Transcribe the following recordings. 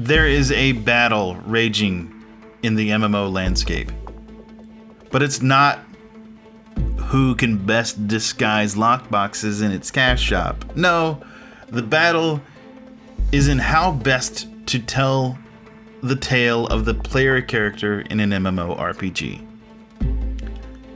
There is a battle raging in the MMO landscape, but it's not who can best disguise lockboxes in its cash shop. No, the battle is in how best to tell the tale of the player character in an MMORPG.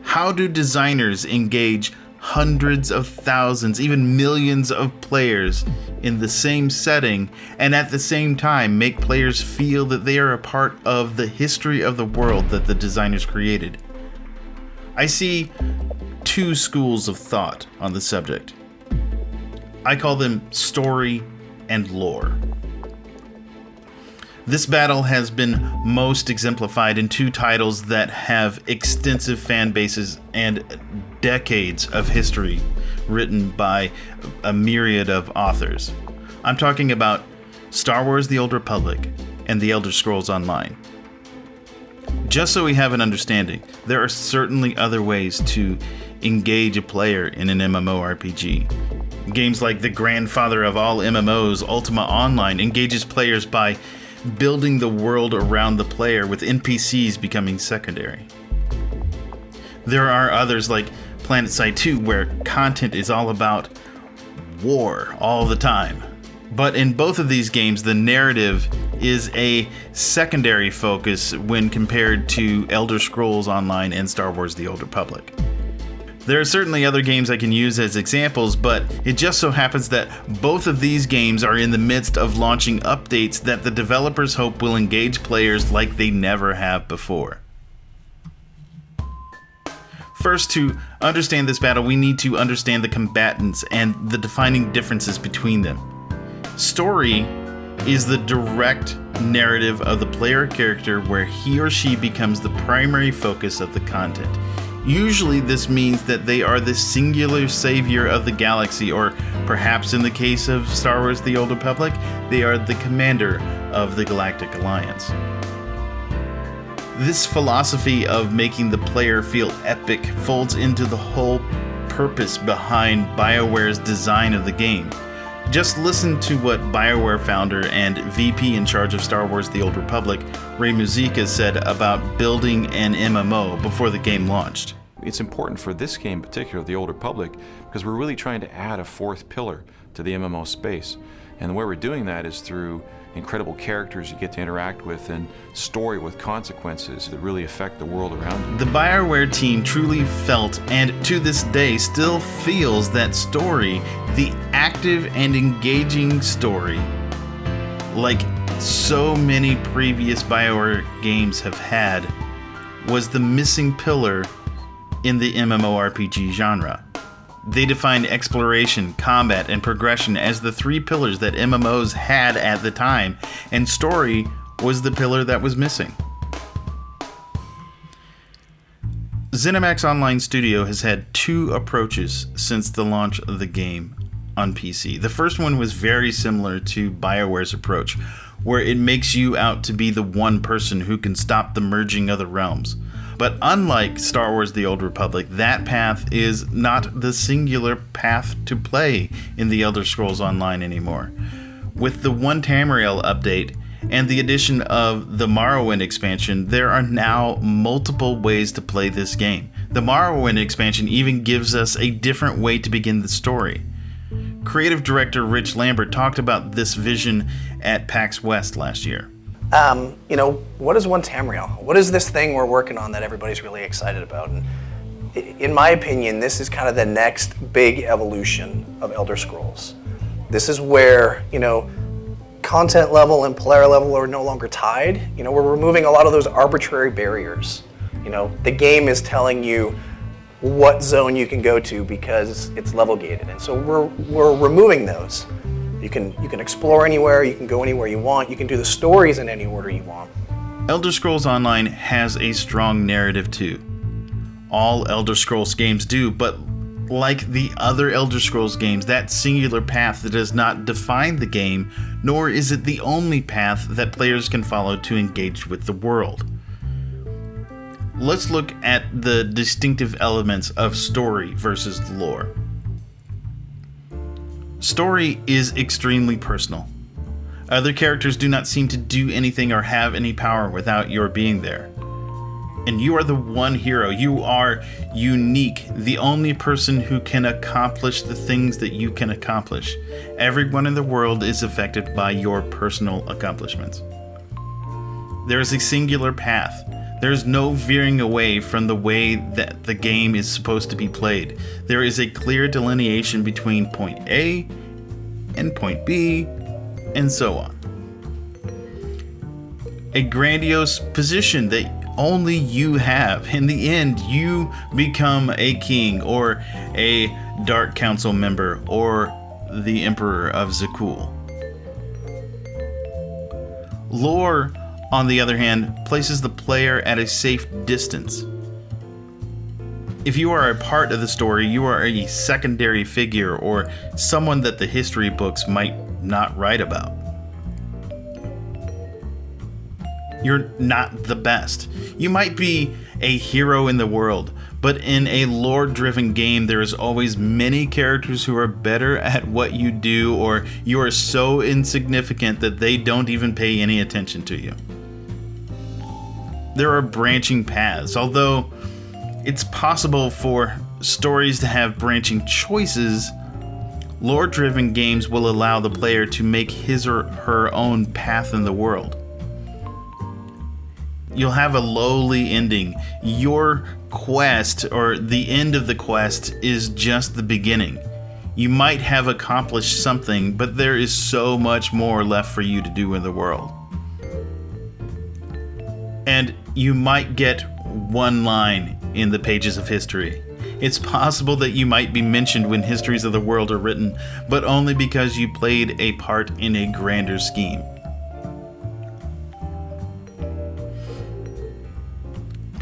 How do designers engage hundreds of thousands, even millions of players in the same setting, and at the same time make players feel that they are a part of the history of the world that the designers created? I see two schools of thought on the subject. I call them story and lore. This battle has been most exemplified in two titles that have extensive fan bases and decades of history written by a myriad of authors. I'm talking about Star Wars: The Old Republic and The Elder Scrolls Online. Just so we have an understanding, there are certainly other ways to engage a player in an MMORPG. Games like the grandfather of all MMOs, Ultima Online, engages players by building the world around the player, with NPCs becoming secondary. There are others like PlanetSide 2, where content is all about war all the time. But in both of these games, the narrative is a secondary focus when compared to Elder Scrolls Online and Star Wars: The Old Republic. There are certainly other games I can use as examples, but it just so happens that both of these games are in the midst of launching updates that the developers hope will engage players like they never have before. First, to understand this battle, we need to understand the combatants and the defining differences between them. Story is the direct narrative of the player character, where he or she becomes the primary focus of the content. Usually this means that they are the singular savior of the galaxy, or perhaps in the case of Star Wars: The Old Republic, they are the commander of the Galactic Alliance. This philosophy of making the player feel epic folds into the whole purpose behind BioWare's design of the game. Just listen to what BioWare founder and VP in charge of Star Wars: The Old Republic, Ray Muzica, said about building an MMO before the game launched. It's important for this game in particular, The Old Republic, because we're really trying to add a fourth pillar to the MMO space. And the way we're doing that is through incredible characters you get to interact with, and story with consequences that really affect the world around you. The BioWare team truly felt, and to this day still feels, that story, the active and engaging story, like so many previous BioWare games have had, was the missing pillar in the MMORPG genre. They defined exploration, combat, and progression as the three pillars that MMOs had at the time, and story was the pillar that was missing. ZeniMax Online Studio has had two approaches since the launch of the game on PC. The first one was very similar to BioWare's approach, where it makes you out to be the one person who can stop the merging of the realms. But unlike Star Wars: The Old Republic, that path is not the singular path to play in the Elder Scrolls Online anymore. With the One Tamriel update and the addition of the Morrowind expansion, there are now multiple ways to play this game. The Morrowind expansion even gives us a different way to begin the story. Creative director Rich Lambert talked about this vision at PAX West last year. What is One Tamriel? What is this thing we're working on that everybody's really excited about? And in my opinion, this is kind of the next big evolution of Elder Scrolls. This is where, content level and player level are no longer tied. We're removing a lot of those arbitrary barriers. The game is telling you what zone you can go to because it's level gated. And so we're removing those. You can explore anywhere, you can go anywhere you want, you can do the stories in any order you want. Elder Scrolls Online has a strong narrative too. All Elder Scrolls games do, but like the other Elder Scrolls games, that singular path does not define the game, nor is it the only path that players can follow to engage with the world. Let's look at the distinctive elements of story versus lore. Story is extremely personal. Other characters do not seem to do anything or have any power without your being there. And you are the one hero. You are unique, the only person who can accomplish the things that you can accomplish. Everyone in the world is affected by your personal accomplishments. There is a singular path. There is no veering away from the way that the game is supposed to be played. There is a clear delineation between point A and point B, and so on. A grandiose position that only you have. In the end, you become a king or a Dark Council member or the Emperor of Zakul. Lore, on the other hand, places the player at a safe distance. If you are a part of the story, you are a secondary figure or someone that the history books might not write about. You're not the best. You might be a hero in the world, but in a lore-driven game, there is always many characters who are better at what you do, or you are so insignificant that they don't even pay any attention to you. There are branching paths, although it's possible for stories to have branching choices. Lore-driven games will allow the player to make his or her own path in the world. You'll have a lowly ending. Your quest, or the end of the quest, is just the beginning. You might have accomplished something, but there is so much more left for you to do in the world. And you might get one line in the pages of history. It's possible that you might be mentioned when histories of the world are written, but only because you played a part in a grander scheme.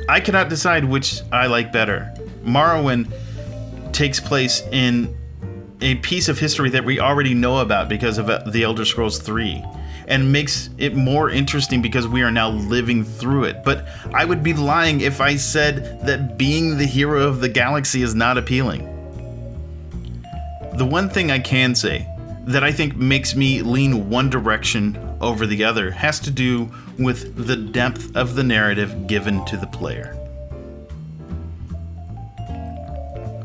I cannot decide which I like better. Morrowind takes place in a piece of history that we already know about because of The Elder Scrolls 3, and makes it more interesting because we are now living through it. But I would be lying if I said that being the hero of the galaxy is not appealing. The one thing I can say that I think makes me lean one direction over the other has to do with the depth of the narrative given to the player.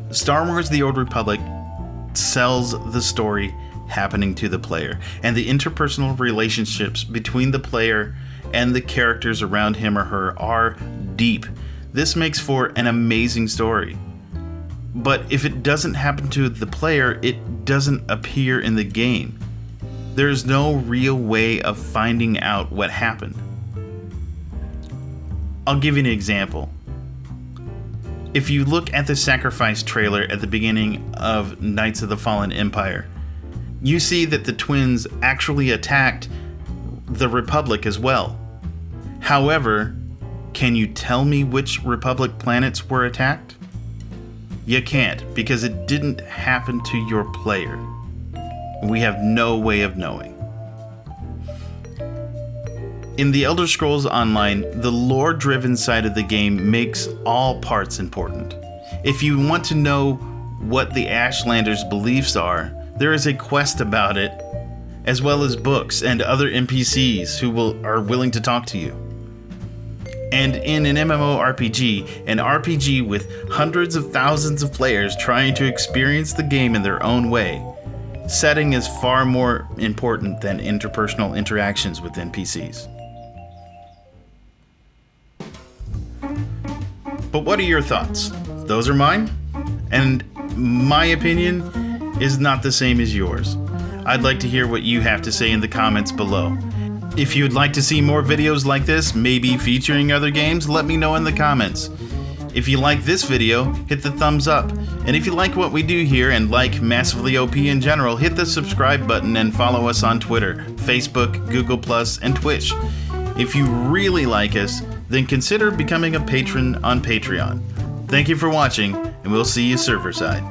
Star Wars: The Old Republic sells the story happening to the player, and the interpersonal relationships between the player and the characters around him or her are deep. This makes for an amazing story. But if it doesn't happen to the player, it doesn't appear in the game. There's no real way of finding out what happened. I'll give you an example. If you look at the sacrifice trailer at the beginning of Knights of the Fallen Empire, you see that the twins actually attacked the Republic as well. However, can you tell me which Republic planets were attacked? You can't, because it didn't happen to your player. We have no way of knowing. In The Elder Scrolls Online, the lore-driven side of the game makes all parts important. If you want to know what the Ashlanders' beliefs are, there is a quest about it, as well as books and other NPCs who are willing to talk to you. And in an MMORPG, an RPG with hundreds of thousands of players trying to experience the game in their own way, setting is far more important than interpersonal interactions with NPCs. But what are your thoughts? Those are mine, and my opinion is not the same as yours. I'd like to hear what you have to say in the comments below. If you'd like to see more videos like this, maybe featuring other games, let me know in the comments. If you like this video, hit the thumbs up. And if you like what we do here and like Massively OP in general, hit the subscribe button and follow us on Twitter, Facebook, Google+, and Twitch. If you really like us, then consider becoming a patron on Patreon. Thank you for watching, and we'll see you server side.